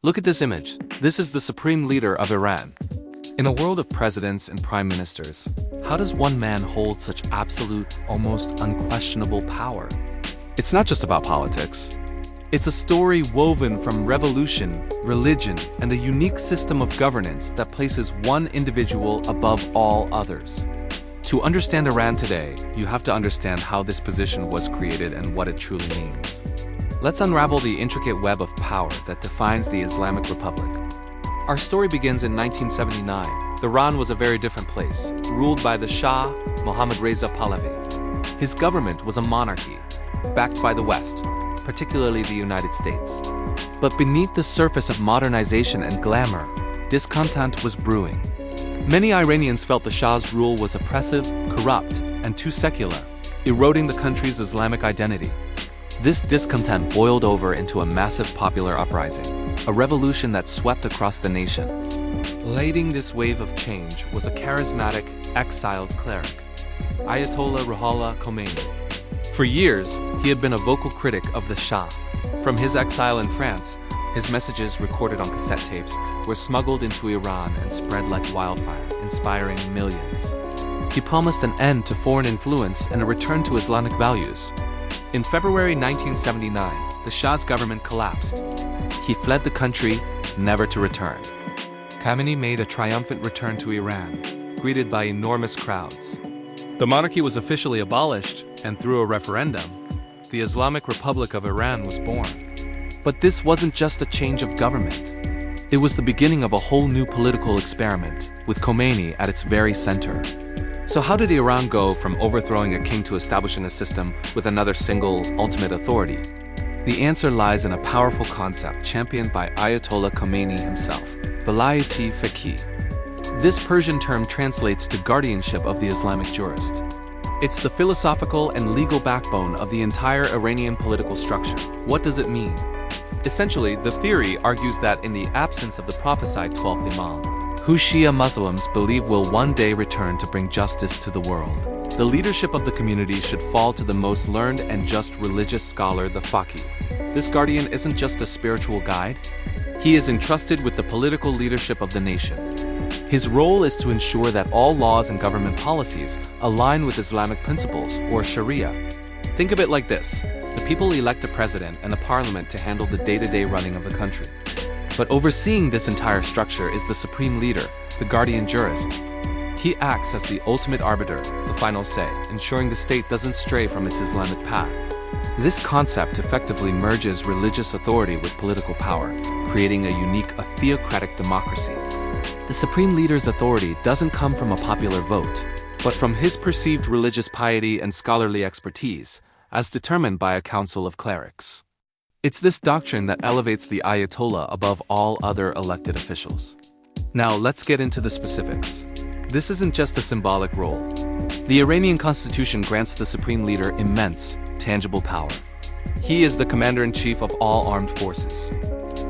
Look at this image. This is the supreme leader of Iran. In a world of presidents and prime ministers, how does one man hold such absolute, almost unquestionable power? It's not just about politics. It's a story woven from revolution, religion, and a unique system of governance that places one individual above all others. To understand Iran today, you have to understand how this position was created and what it truly means. Let's unravel the intricate web of power that defines the Islamic Republic. Our story begins in 1979. Iran was a very different place, ruled by the Shah, Mohammad Reza Pahlavi. His government was a monarchy, backed by the West, particularly the United States. But beneath the surface of modernization and glamour, discontent was brewing. Many Iranians felt the Shah's rule was oppressive, corrupt, and too secular, eroding the country's Islamic identity. This discontent boiled over into a massive popular uprising, a revolution that swept across the nation. Leading this wave of change was a charismatic, exiled cleric, Ayatollah Ruhollah Khomeini. For years, he had been a vocal critic of the Shah. From his exile in France, his messages, recorded on cassette tapes, were smuggled into Iran and spread like wildfire, inspiring millions. He promised an end to foreign influence and a return to Islamic values. In February 1979, the Shah's government collapsed. He fled the country, never to return. Khamenei made a triumphant return to Iran, greeted by enormous crowds. The monarchy was officially abolished, and through a referendum, the Islamic Republic of Iran was born. But this wasn't just a change of government. It was the beginning of a whole new political experiment, with Khomeini at its very center. So how did Iran go from overthrowing a king to establishing a system with another single, ultimate authority? The answer lies in a powerful concept championed by Ayatollah Khomeini himself, Velayat-e Faqih. This Persian term translates to guardianship of the Islamic Jurist. It's the philosophical and legal backbone of the entire Iranian political structure. What does it mean? Essentially, the theory argues that in the absence of the prophesied 12th Imam, who Shia Muslims believe will one day return to bring justice to the world, the leadership of the community should fall to the most learned and just religious scholar, the Faqih. This guardian isn't just a spiritual guide. He is entrusted with the political leadership of the nation. His role is to ensure that all laws and government policies align with Islamic principles, or Sharia. Think of it like this. The people elect a president and a parliament to handle the day-to-day running of the country. But overseeing this entire structure is the supreme leader, the guardian jurist. He acts as the ultimate arbiter, the final say, ensuring the state doesn't stray from its Islamic path. This concept effectively merges religious authority with political power, creating a unique, theocratic democracy. The supreme leader's authority doesn't come from a popular vote, but from his perceived religious piety and scholarly expertise, as determined by a council of clerics. It's this doctrine that elevates the Ayatollah above all other elected officials. Now let's get into the specifics. This isn't just a symbolic role. The Iranian constitution grants the supreme leader immense, tangible power. He is the commander-in-chief of all armed forces.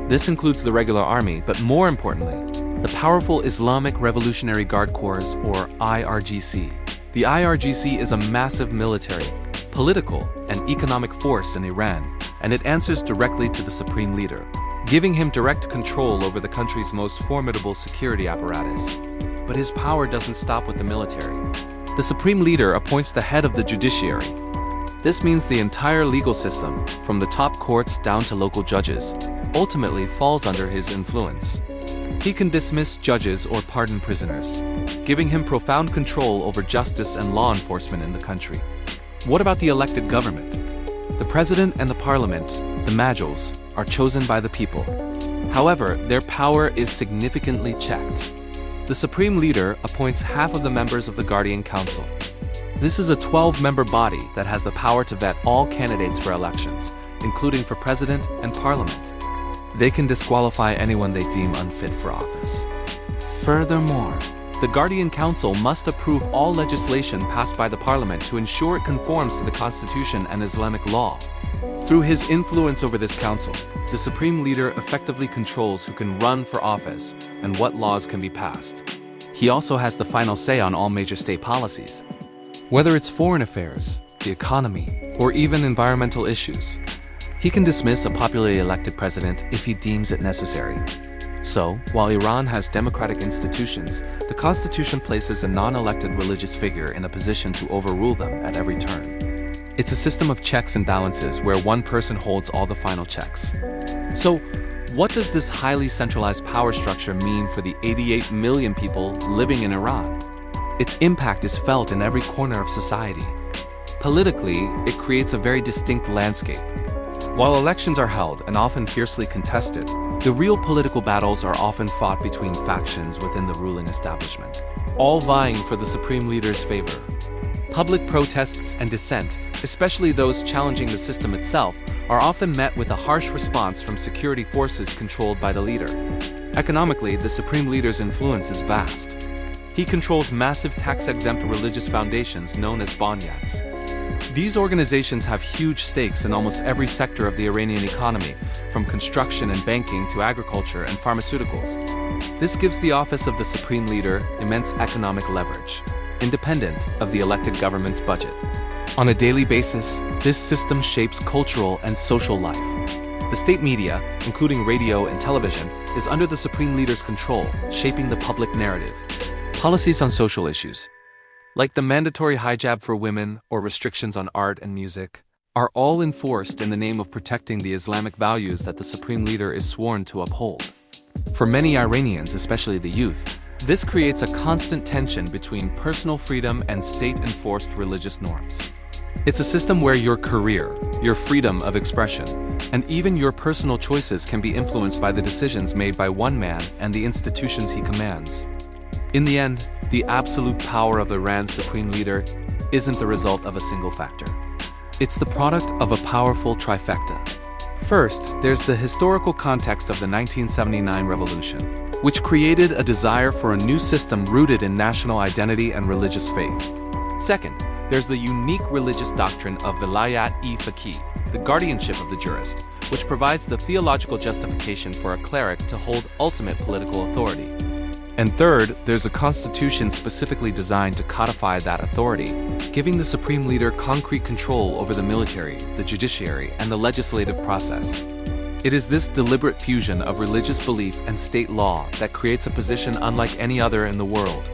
This includes the regular army, but more importantly, the powerful Islamic Revolutionary Guard Corps, or IRGC. The IRGC is a massive military, political, and economic force in Iran, and it answers directly to the supreme leader, giving him direct control over the country's most formidable security apparatus. But his power doesn't stop with the military. The supreme leader appoints the head of the judiciary. This means the entire legal system, from the top courts down to local judges, ultimately falls under his influence. He can dismiss judges or pardon prisoners, giving him profound control over justice and law enforcement in the country. What about the elected government? The president and the parliament, the majlis, are chosen by the people. However, their power is significantly checked. The supreme leader appoints half of the members of the Guardian Council. This is a 12-member body that has the power to vet all candidates for elections, including for president and parliament. They can disqualify anyone they deem unfit for office. Furthermore, the Guardian Council must approve all legislation passed by the parliament to ensure it conforms to the constitution and Islamic law. Through his influence over this council, the supreme leader effectively controls who can run for office and what laws can be passed. He also has the final say on all major state policies. Whether it's foreign affairs, the economy, or even environmental issues, He can dismiss a popularly elected president if he deems it necessary. So, while Iran has democratic institutions, the constitution places a non-elected religious figure in a position to overrule them at every turn. It's a system of checks and balances where one person holds all the final checks. So, what does this highly centralized power structure mean for the 88 million people living in Iran? Its impact is felt in every corner of society. Politically, it creates a very distinct landscape. While elections are held and often fiercely contested, the real political battles are often fought between factions within the ruling establishment, all vying for the supreme leader's favor. Public protests and dissent, especially those challenging the system itself, are often met with a harsh response from security forces controlled by the leader. Economically, the supreme leader's influence is vast. He controls massive tax-exempt religious foundations known as banyats. These organizations have huge stakes in almost every sector of the Iranian economy, from construction and banking to agriculture and pharmaceuticals. This gives the office of the supreme leader immense economic leverage, independent of the elected government's budget. On a daily basis, this system shapes cultural and social life. The state media, including radio and television, is under the supreme leader's control, shaping the public narrative. Policies on social issues, like the mandatory hijab for women or restrictions on art and music, are all enforced in the name of protecting the Islamic values that the supreme leader is sworn to uphold. For many Iranians, especially the youth, this creates a constant tension between personal freedom and state-enforced religious norms. It's a system where your career, your freedom of expression, and even your personal choices can be influenced by the decisions made by one man and the institutions he commands. In the end, the absolute power of Iran's supreme leader isn't the result of a single factor. It's the product of a powerful trifecta. First, there's the historical context of the 1979 revolution, which created a desire for a new system rooted in national identity and religious faith. Second, there's the unique religious doctrine of Velayat-e Faqih, the guardianship of the jurist, which provides the theological justification for a cleric to hold ultimate political authority. And third, there's a constitution specifically designed to codify that authority, giving the supreme leader concrete control over the military, the judiciary, and the legislative process. It is this deliberate fusion of religious belief and state law that creates a position unlike any other in the world.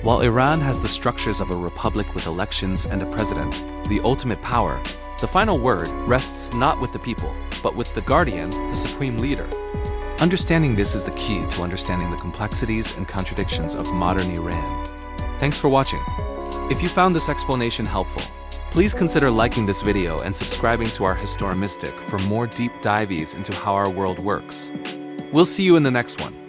While Iran has the structures of a republic with elections and a president, the ultimate power, the final word rests not with the people, but with the guardian, the supreme leader. Understanding this is the key to understanding the complexities and contradictions of modern Iran. Thanks for watching. If you found this explanation helpful, please consider liking this video and subscribing to our HistoroMystic for more deep dives into how our world works. We'll see you in the next one.